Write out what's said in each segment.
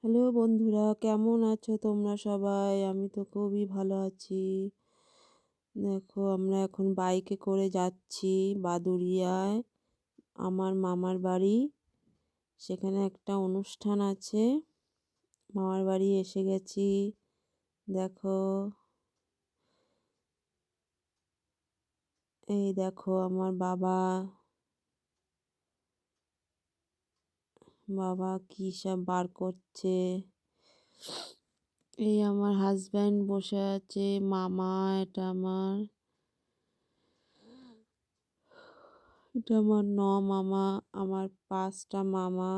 Hello বন্ধুরা, কেমন আছো তোমরা সবাই? আমি তো খুবই ভালো আছি। দেখো, আমরা এখন বাইকে করে যাচ্ছি বাদুড়িয়ায়, আমার মামার বাড়ি। সেখানে একটা অনুষ্ঠান আছে। মামার বাড়ি এসে গেছি। দেখো, এই দেখো আমার বাবা। বাবা কি সব বার করছে। এই আমার হাজব্যান্ড বসে আছে। মামা, এটা আমার মামা, আমার 5টা মামা।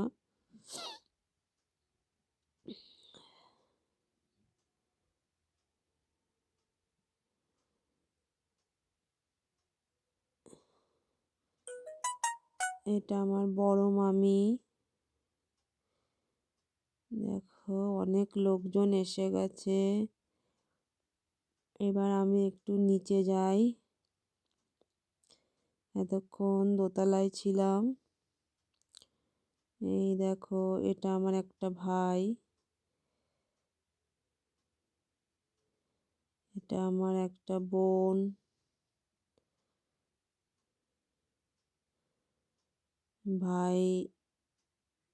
এটা আমার বড় মামি। দেখো, অনেক লোকজন এসে গেছে। এবার আমি একটু নিচে যাই। এতক্ষণ দোতলায় ছিলাম। এই দেখো, এটা আমার একটা ভাই। এটা আমার একটা বোন। ভাই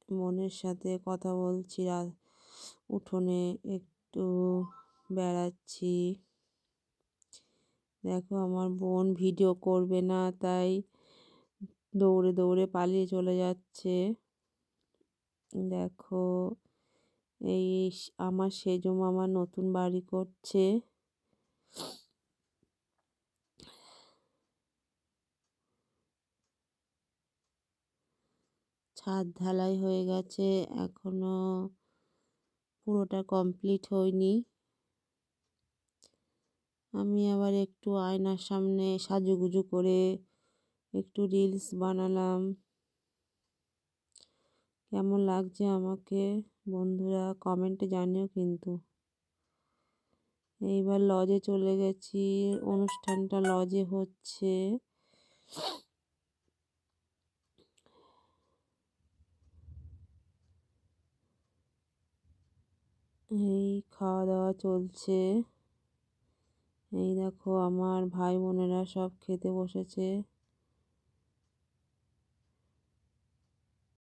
বোনের সাথে কথা বলছি, উঠোনে একটু বেড়াচ্ছি। দেখো, আমার বোন ভিডিও করবে না, তাই দৌড়ে দৌড়ে পালিয়ে চলে যাচ্ছে। দেখো, এই আমার সেজো মামা নতুন বাড়ি করছে। ছাদ ঢালাই হয়ে গেছে, এখনো পুরোটা কমপ্লিট হয়নি। আমি আবার একটু আয়নার সামনে সাজুগুজু করে একটু রিলস বানালাম। কেমন লাগছে আমাকে বন্ধুরা কমেন্টে জানিও কিন্তু। এইবার লজে চলে গেছি, অনুষ্ঠানটা লজে হচ্ছে। এই খাওয়া দাওয়া চলছে। এই দেখো, আমার ভাই বোনেরা সব খেতে বসেছে।